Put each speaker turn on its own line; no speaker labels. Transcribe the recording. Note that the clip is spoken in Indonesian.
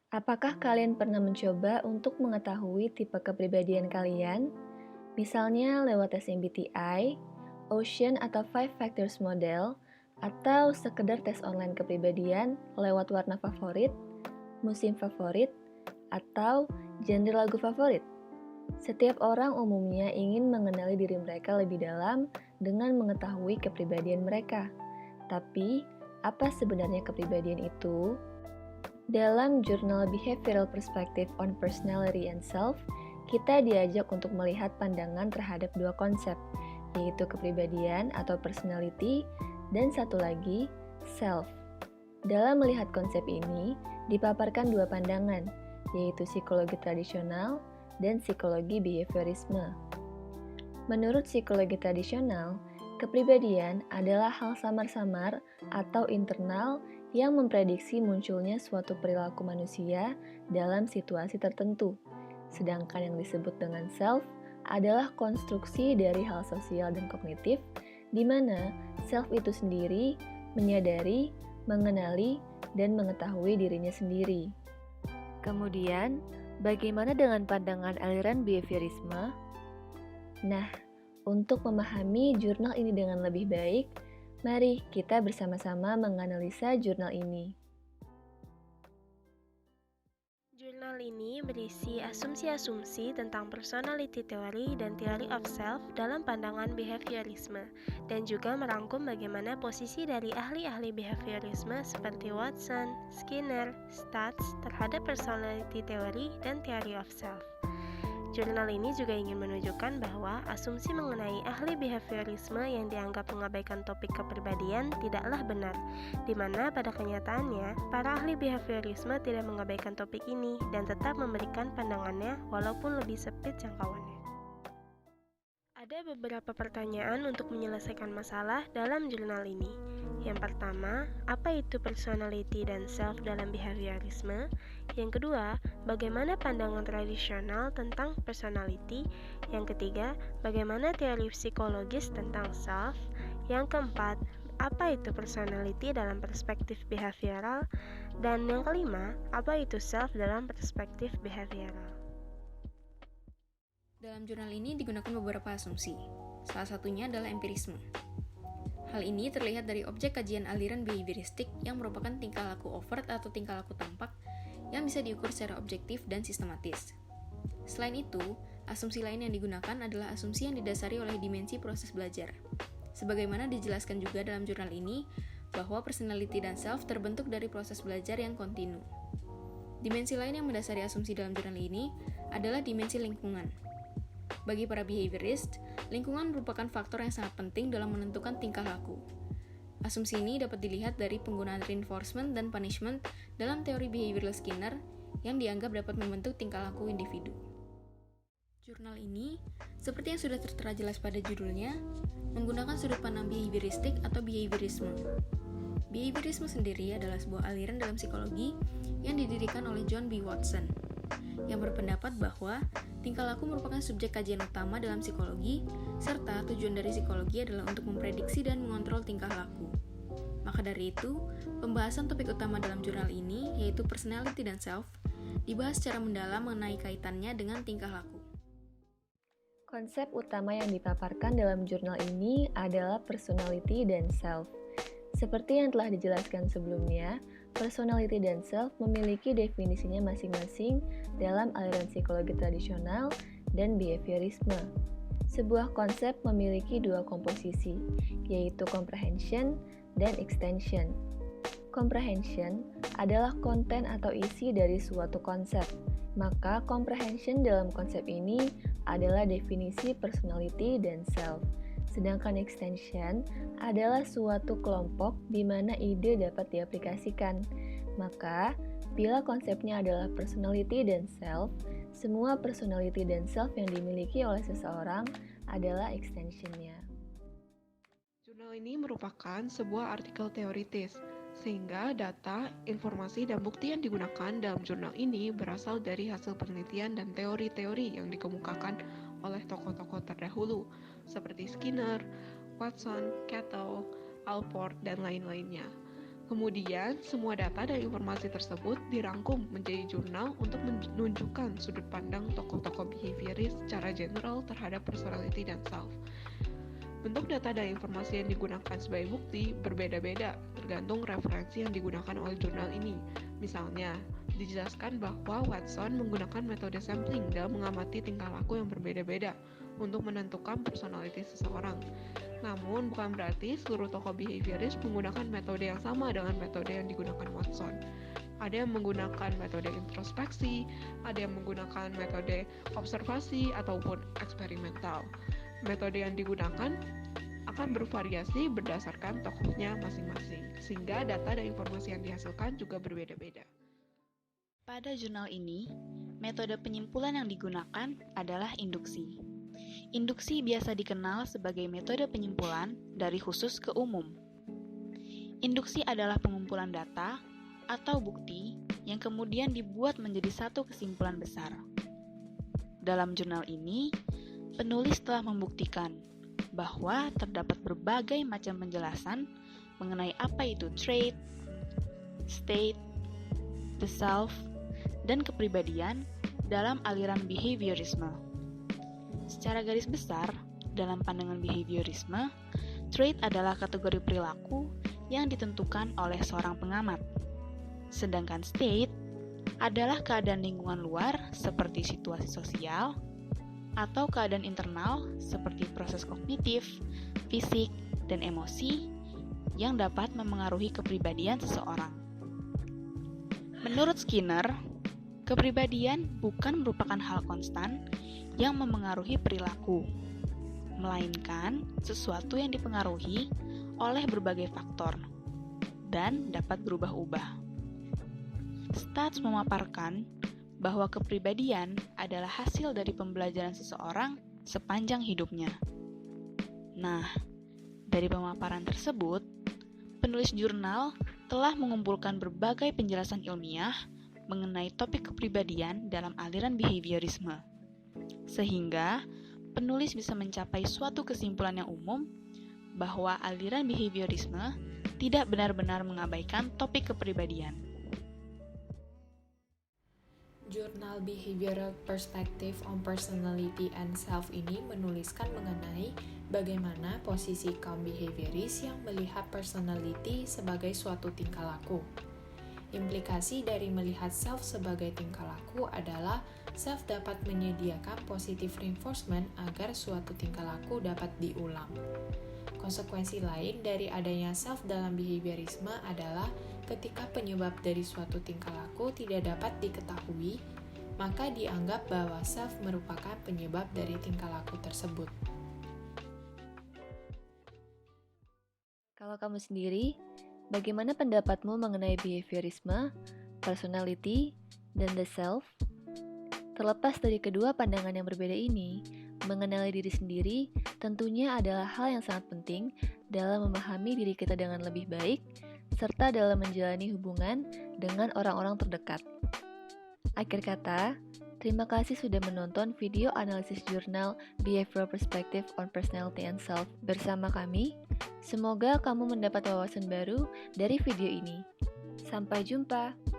Apakah kalian pernah mencoba untuk mengetahui tipe kepribadian kalian? Misalnya lewat tes MBTI, Ocean atau Five Factors Model, atau sekedar tes online kepribadian lewat warna favorit, musim favorit, atau genre lagu favorit. Setiap orang umumnya ingin mengenali diri mereka lebih dalam dengan mengetahui kepribadian mereka. Tapi, apa sebenarnya kepribadian itu? Dalam jurnal Behavioral Perspective on Personality and Self, kita diajak untuk melihat pandangan terhadap dua konsep, yaitu kepribadian atau personality, dan satu lagi, self. Dalam melihat konsep ini, dipaparkan dua pandangan, yaitu psikologi tradisional dan psikologi behaviorisme. Menurut psikologi tradisional, kepribadian adalah hal samar-samar atau internal yang memprediksi munculnya suatu perilaku manusia dalam situasi tertentu. Sedangkan yang disebut dengan self adalah konstruksi dari hal sosial dan kognitif, di mana self itu sendiri menyadari, mengenali, dan mengetahui dirinya sendiri. Kemudian, bagaimana dengan pandangan aliran behaviorisme? Nah, untuk memahami jurnal ini dengan lebih baik, mari kita bersama-sama menganalisa jurnal ini.
Jurnal ini berisi asumsi-asumsi tentang personality theory dan theory of self dalam pandangan behaviorisme, dan juga merangkum bagaimana posisi dari ahli-ahli behaviorisme seperti Watson, Skinner, Stats terhadap personality theory dan theory of self. Jurnal ini juga ingin menunjukkan bahwa asumsi mengenai ahli behaviorisme yang dianggap mengabaikan topik kepribadian tidaklah benar, di mana pada kenyataannya, para ahli behaviorisme tidak mengabaikan topik ini dan tetap memberikan pandangannya walaupun lebih sempit jangkauannya. Ada beberapa pertanyaan untuk menyelesaikan masalah dalam jurnal ini. Yang pertama, apa itu personality dan self dalam behaviorisme? Yang kedua, bagaimana pandangan tradisional tentang personality? Yang ketiga, bagaimana teori psikologis tentang self? Yang keempat, apa itu personality dalam perspektif behavioral? Dan yang kelima, apa itu self dalam perspektif behavioral?
Dalam jurnal ini digunakan beberapa asumsi. Salah satunya adalah empirisme. Hal ini terlihat dari objek kajian aliran behavioristik yang merupakan tingkah laku overt atau tingkah laku tampak yang bisa diukur secara objektif dan sistematis. Selain itu, asumsi lain yang digunakan adalah asumsi yang didasari oleh dimensi proses belajar. Sebagaimana dijelaskan juga dalam jurnal ini, bahwa personality dan self terbentuk dari proses belajar yang kontinu. Dimensi lain yang mendasari asumsi dalam jurnal ini adalah dimensi lingkungan. Bagi para behaviorist, lingkungan merupakan faktor yang sangat penting dalam menentukan tingkah laku. Asumsi ini dapat dilihat dari penggunaan reinforcement dan punishment dalam teori behavioral Skinner yang dianggap dapat membentuk tingkah laku individu. Jurnal ini, seperti yang sudah tertera jelas pada judulnya, menggunakan sudut pandang behavioristik atau behaviorisme. Behaviorisme sendiri adalah sebuah aliran dalam psikologi yang didirikan oleh John B. Watson, yang berpendapat bahwa tingkah laku merupakan subjek kajian utama dalam psikologi, serta tujuan dari psikologi adalah untuk memprediksi dan mengontrol tingkah laku. Maka dari itu, pembahasan topik utama dalam jurnal ini, yaitu personality dan self, dibahas secara mendalam mengenai kaitannya dengan tingkah laku.
Konsep utama yang dipaparkan dalam jurnal ini adalah personality dan self. Seperti yang telah dijelaskan sebelumnya, personality dan self memiliki definisinya masing-masing dalam aliran psikologi tradisional dan behaviorisme. Sebuah konsep memiliki dua komposisi, yaitu comprehension dan extension. Comprehension adalah konten atau isi dari suatu konsep, maka comprehension dalam konsep ini adalah definisi personality dan self. Sedangkan extension adalah suatu kelompok di mana ide dapat diaplikasikan. Maka, bila konsepnya adalah personality dan self, semua personality dan self yang dimiliki oleh seseorang adalah extensionnya.
Jurnal ini merupakan sebuah artikel teoritis, sehingga data, informasi, dan bukti yang digunakan dalam jurnal ini berasal dari hasil penelitian dan teori-teori yang dikemukakan oleh tokoh-tokoh terdahulu, seperti Skinner, Watson, Cattell, Alport, dan lain-lainnya. Kemudian, semua data dan informasi tersebut dirangkum menjadi jurnal untuk menunjukkan sudut pandang tokoh-tokoh behavioris secara general terhadap personality dan self. Bentuk data dan informasi yang digunakan sebagai bukti berbeda-beda, tergantung referensi yang digunakan oleh jurnal ini. Misalnya, dijelaskan bahwa Watson menggunakan metode sampling dalam mengamati tingkah laku yang berbeda-beda untuk menentukan personality seseorang. Namun, bukan berarti seluruh tokoh behavioris menggunakan metode yang sama dengan metode yang digunakan Watson. Ada yang menggunakan metode introspeksi, ada yang menggunakan metode observasi ataupun eksperimental. Metode yang digunakan akan bervariasi berdasarkan tokohnya masing-masing, sehingga data dan informasi yang dihasilkan juga berbeda-beda.
Pada jurnal ini, metode penyimpulan yang digunakan adalah induksi. Induksi biasa dikenal sebagai metode penyimpulan dari khusus ke umum. Induksi adalah pengumpulan data atau bukti yang kemudian dibuat menjadi satu kesimpulan besar. Dalam jurnal ini, penulis telah membuktikan bahwa terdapat berbagai macam penjelasan mengenai apa itu trait, state, the self, dan kepribadian dalam aliran behaviorisme. Secara garis besar, dalam pandangan behaviorisme, trait adalah kategori perilaku yang ditentukan oleh seorang pengamat. Sedangkan state adalah keadaan lingkungan luar seperti situasi sosial atau keadaan internal seperti proses kognitif, fisik, dan emosi yang dapat memengaruhi kepribadian seseorang. Menurut Skinner, kepribadian bukan merupakan hal konstan yang memengaruhi perilaku, melainkan sesuatu yang dipengaruhi oleh berbagai faktor dan dapat berubah-ubah. Stats memaparkan bahwa kepribadian adalah hasil dari pembelajaran seseorang sepanjang hidupnya. Nah, dari pemaparan tersebut, penulis jurnal telah mengumpulkan berbagai penjelasan ilmiah mengenai topik kepribadian dalam aliran behaviorisme, sehingga penulis bisa mencapai suatu kesimpulan yang umum bahwa aliran behaviorisme tidak benar-benar mengabaikan topik kepribadian.
Jurnal Behavioral Perspective on Personality and Self ini menuliskan mengenai bagaimana posisi kaum behavioris yang melihat personality sebagai suatu tingkah laku. Implikasi dari melihat self sebagai tingkah laku adalah self dapat menyediakan positive reinforcement agar suatu tingkah laku dapat diulang. Konsekuensi lain dari adanya self dalam behaviorisme adalah ketika penyebab dari suatu tingkah laku tidak dapat diketahui, maka dianggap bahwa self merupakan penyebab dari tingkah laku tersebut.
Kalau kamu sendiri, bagaimana pendapatmu mengenai behaviorisme, personality, dan the self? Terlepas dari kedua pandangan yang berbeda ini, mengenali diri sendiri tentunya adalah hal yang sangat penting dalam memahami diri kita dengan lebih baik, serta dalam menjalani hubungan dengan orang-orang terdekat. Akhir kata, terima kasih sudah menonton video analisis jurnal Behavioral Perspective on Personality and Self bersama kami. Semoga kamu mendapat wawasan baru dari video ini. Sampai jumpa!